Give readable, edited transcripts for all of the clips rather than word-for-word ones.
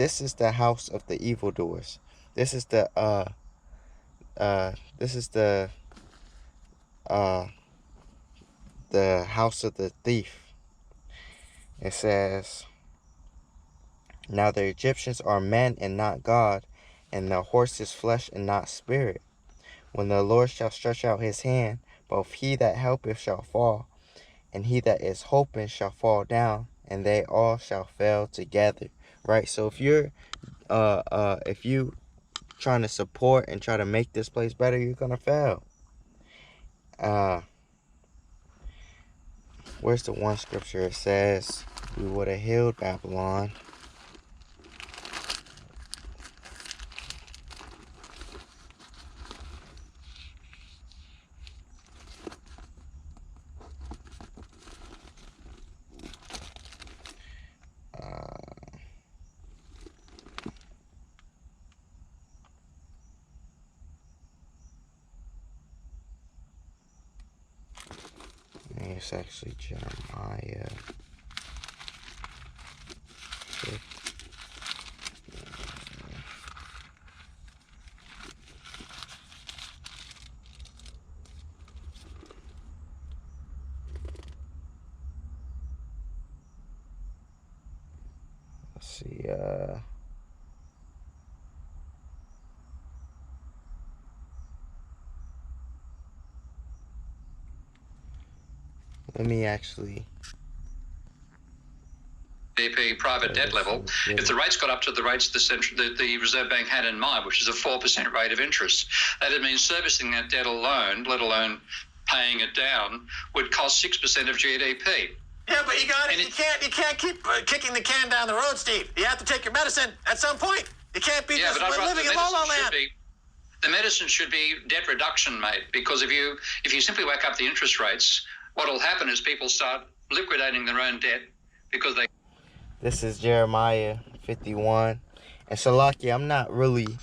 This is the house of the evildoers. This is the this is uh the house of the thief. It says, now the Egyptians are men and not God, and the horse is flesh and not spirit. When the Lord shall stretch out his hand, both he that helpeth shall fall, and he that is hoping shall fall down, and they all shall fail together. Right? So if you're if you trying to support and try to make this place better, you're gonna fail. Where's the one scripture? It says we would have healed Babylon. It's actually Jeremiah. Let's see. Let me actually. GDP private debt level, if the rates got up to the rates the Reserve Bank had in mind, which is a 4% rate of interest, that would mean servicing that debt alone, let alone paying it down, would cost 6% of GDP. Yeah, but you can't keep kicking the can down the road, Steve. You have to take your medicine at some point. You can't be just living in La La Land. The medicine should be debt reduction, mate, because if you simply whack up the interest rates, what will happen is people start liquidating their own debt because they... This is Jeremiah 51. And Salaki, I'm not really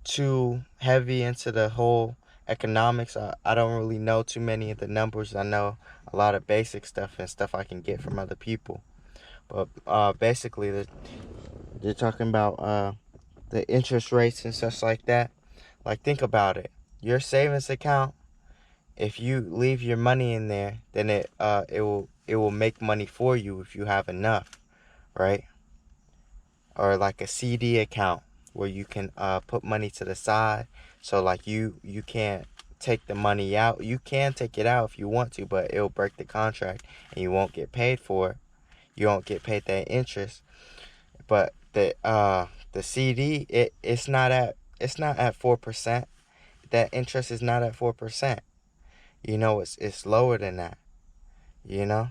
too heavy into the whole economics. I don't really know too many of the numbers. I know a lot of basic stuff and stuff I can get from other people. But basically, they're talking about the interest rates and such like that. Like, think about it. Your savings account, if you leave your money in there, then it will make money for you if you have enough, right? Or like a CD account where you can put money to the side. So like you can't take the money out. You can take it out if you want to, but it'll break the contract and you won't get paid for it. You won't get paid that interest. But the CD, it's not at 4%. That interest is not at 4%. You know, it's lower than that. You know?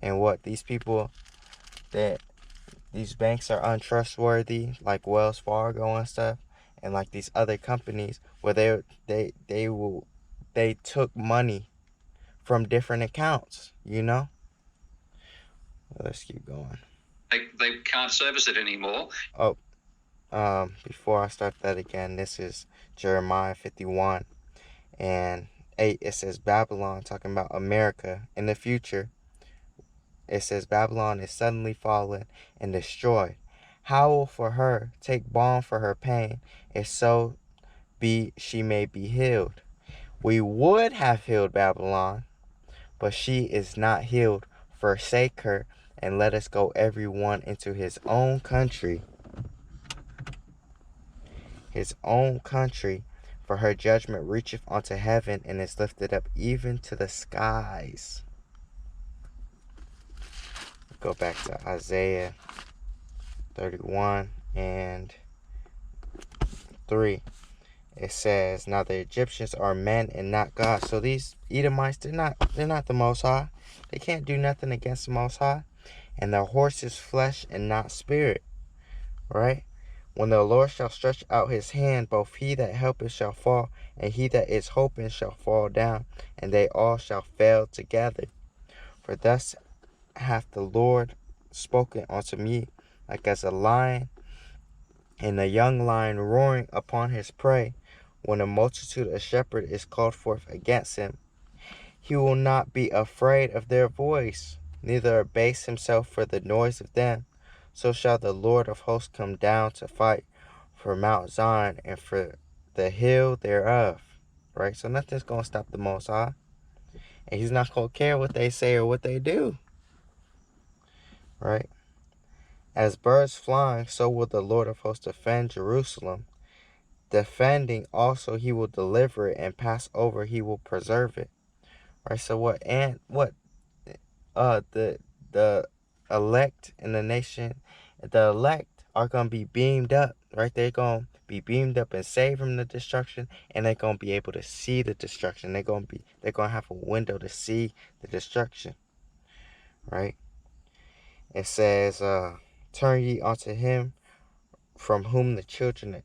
And what these people, that these banks are untrustworthy, like Wells Fargo and stuff, and like these other companies where they took money from different accounts, you know? Let's keep going. They can't service it anymore. Oh, before I start that again, this is Jeremiah 51 and 8. It says Babylon, talking about America in the future. It says Babylon is suddenly fallen and destroyed. Howl for her, take balm for her pain, if so be she may be healed. We would have healed Babylon, but she is not healed. Forsake her, and let us go every one into his own country. His own country, for her judgment reacheth unto heaven, and is lifted up even to the skies. Go back to Isaiah 31 and 3. It says, now the Egyptians are men and not God. So these Edomites, they're not the Most High. They can't do nothing against the Most High. And the horse is flesh and not spirit. Right? When the Lord shall stretch out his hand, both he that helpeth shall fall, and he that is hoping shall fall down, and they all shall fail together. For thus hath the Lord spoken unto me, like as a lion and a young lion roaring upon his prey, when a multitude of shepherds is called forth against him. He will not be afraid of their voice, neither abase himself for the noise of them. so shall the Lord of hosts come down to fight for Mount Zion and for the hill thereof. Right? So nothing's going to stop the Most High. And he's not going to care what they say or what they do. Right? As birds flying, so will the Lord of hosts defend Jerusalem. Defending also, he will deliver it, and pass over, he will preserve it. Right? So the elect in the nation, the elect are going to be beamed up, right? They're going to be beamed up and saved from the destruction, and they're going to be able to see the destruction. They're going to have a window to see the destruction, right? It says, turn ye unto him from whom the children of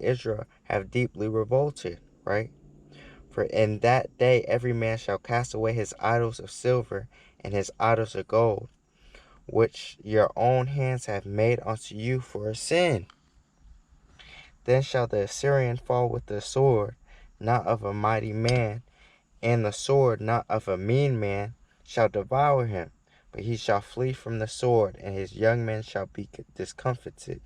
Israel have deeply revolted, right? For in that day every man shall cast away his idols of silver and his idols of gold, which your own hands have made unto you for a sin. Then shall the Assyrian fall with the sword, not of a mighty man, and the sword not of a mean man shall devour him, but he shall flee from the sword, and his young men shall be discomfited.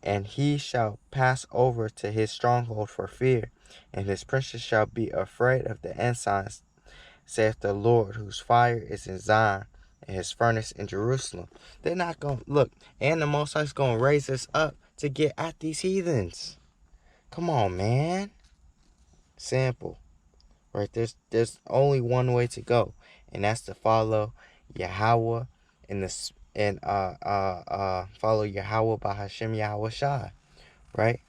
And he shall pass over to his stronghold for fear, and his princes shall be afraid of the ensigns, saith the Lord, whose fire is in Zion, and his furnace in Jerusalem. They're not going to look, and the Most High is going to raise us up to get at these heathens. Come on, man. Simple. Right? There's only one way to go, and that's to follow Yahawah and follow Yahawah by Hashem Yahawashi, right?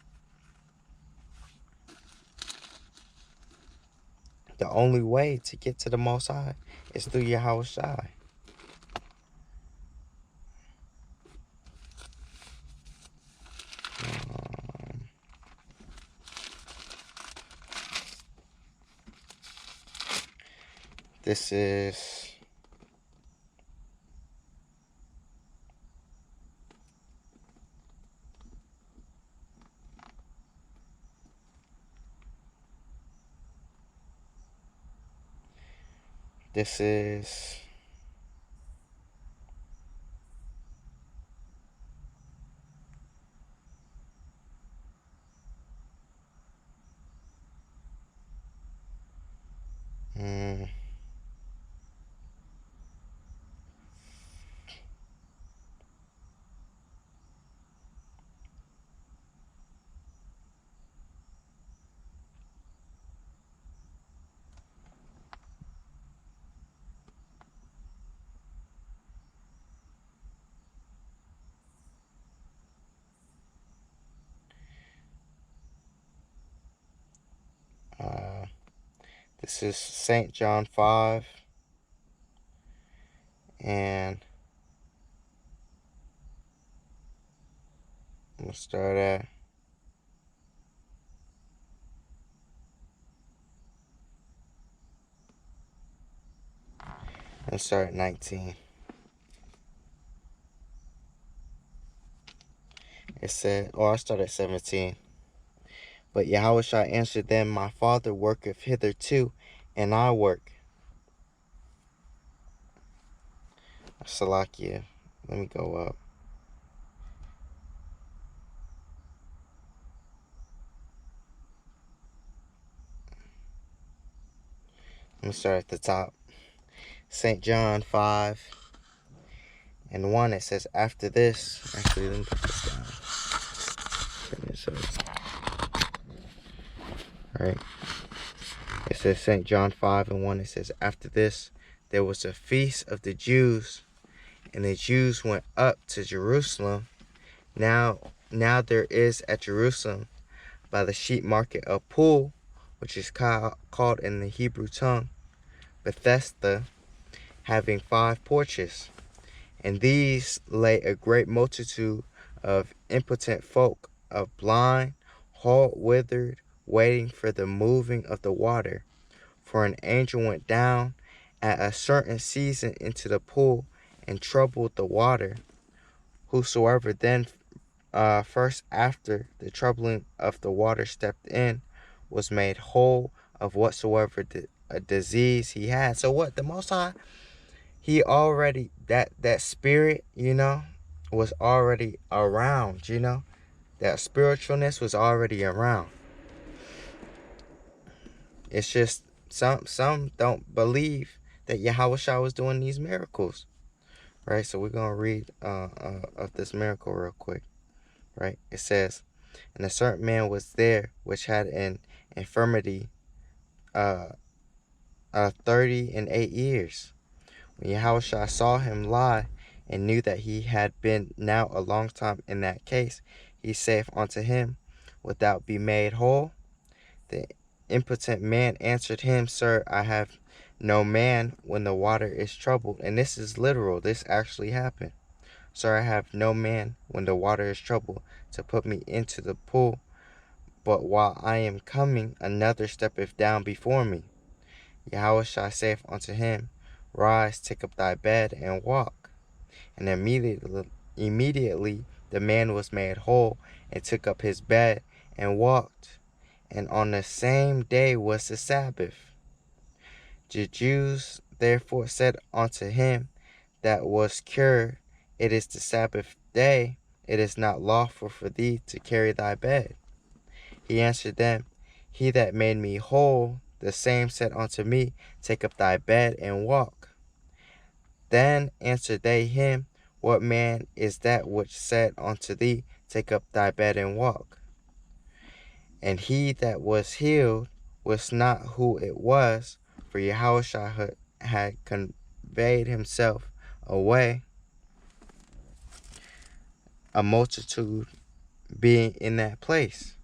The only way to get to the Most High is through Yahawashi. This is St. John 5, and I'm going to start at Let's start at 19. It said, I start at 17. But Yahawashi answered them, my Father worketh hitherto, and I work. Salakia. Let me go up. Let me start at the top. St. John 5 and 1, it says, after this, actually, let me put this down. Alright. It says St. John 5 and 1, it says, after this, there was a feast of the Jews, and the Jews went up to Jerusalem. Now there is at Jerusalem by the sheep market a pool, which is called in the Hebrew tongue Bethesda, having 5 porches. And these lay a great multitude of impotent folk, of blind, halt, withered, waiting for the moving of the water. For an angel went down at a certain season into the pool and troubled the water. Whosoever then first after the troubling of the water stepped in was made whole of whatsoever a disease he had. So what? The Most High, he already, that spirit, was already around, that spiritualness was already around. It's just some don't believe that Yahawashi was doing these miracles, right? So we're gonna read of this miracle real quick, right? It says, and a certain man was there which had an infirmity 38 years. When Yahawashi saw him lie, and knew that he had been now a long time in that case, he saith unto him, Wilt thou be made whole? The impotent man answered him, Sir, I have no man when the water is troubled. And this is literal. This actually happened. Sir, I have no man when the water is troubled to put me into the pool. But while I am coming, another steppeth down before me. Yahawashi saith unto him, Rise, take up thy bed, and walk. And immediately the man was made whole, and took up his bed, and walked. And on the same day was the Sabbath. The Jews therefore said unto him that was cured, It is the Sabbath day, it is not lawful for thee to carry thy bed. He answered them, He that made me whole, the same said unto me, Take up thy bed and walk. Then answered they him, What man is that which said unto thee, Take up thy bed and walk? And he that was healed was not who it was, for Yahawashi had conveyed himself away, a multitude being in that place.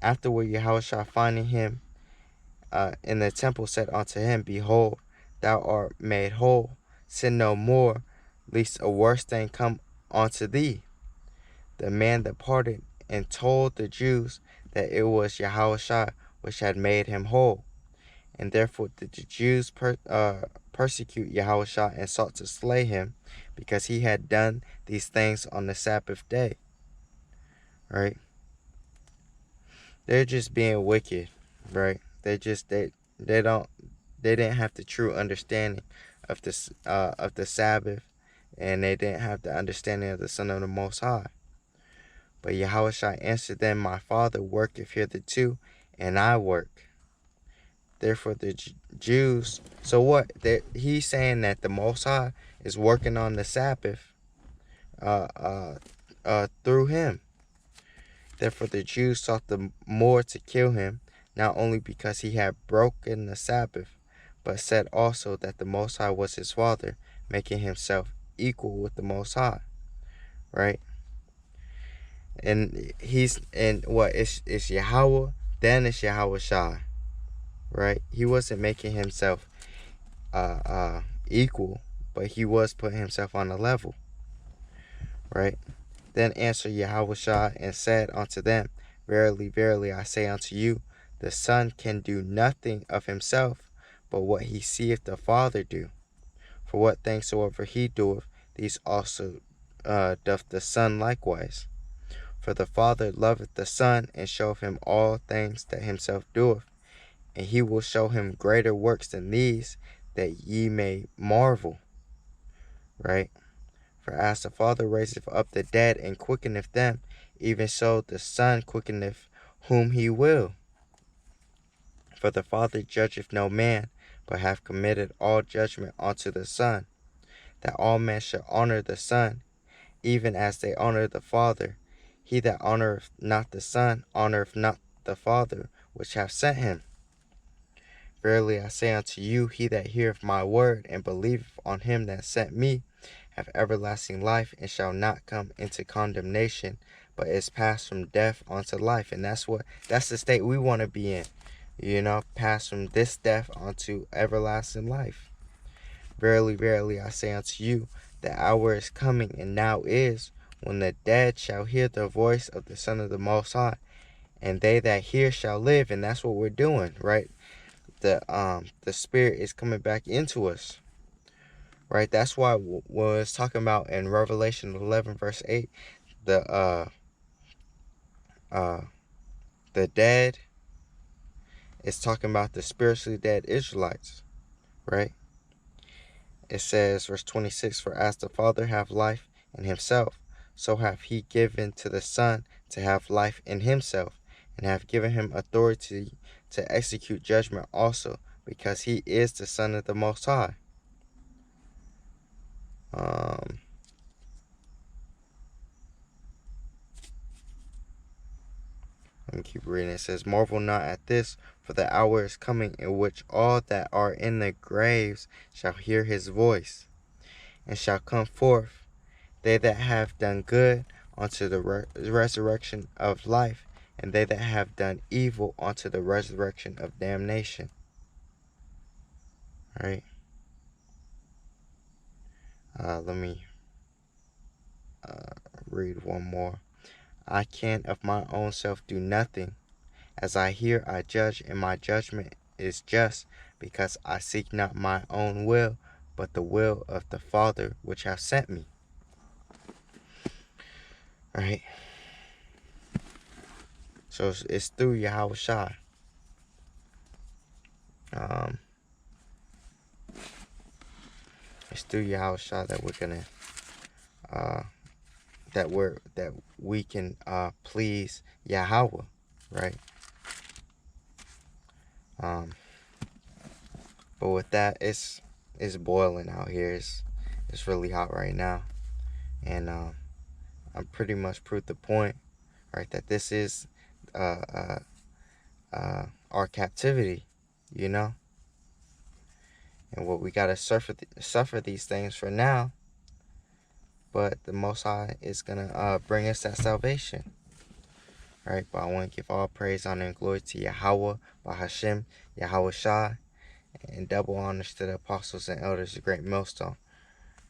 Afterward Yahawashi finding him in the temple said unto him, Behold, thou art made whole, sin no more, lest a worse thing come unto thee. The man departed and told the Jews that it was Yahawashi which had made him whole. And therefore did the Jews persecute Yahawashi and sought to slay him, because he had done these things on the Sabbath day. Right? They're just being wicked, right? They didn't have the true understanding of the Sabbath, and they didn't have the understanding of the Son of the Most High. But Yahawashi answered them, My Father worketh hitherto, and I work. Therefore the Jews, so what? He's saying that the Most High is working on the Sabbath through him. Therefore the Jews sought the more to kill him, not only because he had broken the Sabbath, but said also that the Most High was his Father, making himself equal with the Most High. Right? And it's Yahawah, then it's Yahawashi. Right? He wasn't making himself equal, but he was putting himself on a level. Right? Then answered Yahawashi and said unto them, Verily, verily, I say unto you, the Son can do nothing of himself, but what he seeth the Father do. For what things soever he doeth, these also doth the Son likewise. For the Father loveth the Son, and showeth him all things that himself doeth. And he will show him greater works than these, that ye may marvel. Right? For as the Father raiseth up the dead and quickeneth them, even so the Son quickeneth whom he will. For the Father judgeth no man, but hath committed all judgment unto the Son, that all men should honor the Son, even as they honor the Father. He that honoureth not the Son honoureth not the Father which hath sent him. Verily I say unto you, he that heareth my word, and believeth on him that sent me, have everlasting life, and shall not come into condemnation, but is passed from death unto life. And that's the state we want to be in. Pass from this death unto everlasting life. Verily, verily, I say unto you, the hour is coming, and now is, when the dead shall hear the voice of the Son of the Most High, and they that hear shall live. And that's what we're doing, right? The Spirit is coming back into us. Right, that's why when it's talking about in Revelation 11 verse 8, the dead, it's talking about the spiritually dead Israelites, right? it says, verse 26, for as the Father hath life in himself, so hath he given to the Son to have life in himself, and hath given him authority to execute judgment also, because he is the Son of the Most High. Let me keep reading. It says, marvel not at this, for the hour is coming in which all that are in the graves shall hear his voice, and shall come forth, they that have done good unto the resurrection of life, and they that have done evil unto the resurrection of damnation. All right. Let me read one more. I can of my own self do nothing. As I hear, I judge, and my judgment is just, because I seek not my own will, but the will of the Father which hath sent me. All right. So it's through Yahawashi. It's through Yahawashi that we're gonna that we can please Yahawah, right? But with that, it's boiling out here. It's really hot right now, and I'm pretty much proved the point, right? That this is our captivity, you know, and what we gotta suffer these things for now. But the Most High is gonna bring us that salvation, right? But I want to give all praise, honor, and glory to Yahawah, Bahashem, Yahawashi, and double honors to the apostles and elders of Greatmillstone,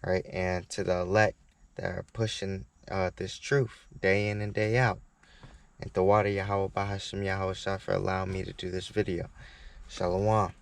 right? And to the elect that are pushing this truth day in and day out. And the water Yahawah, Bahashem, Yahawashi for allowing me to do this video. Shalom.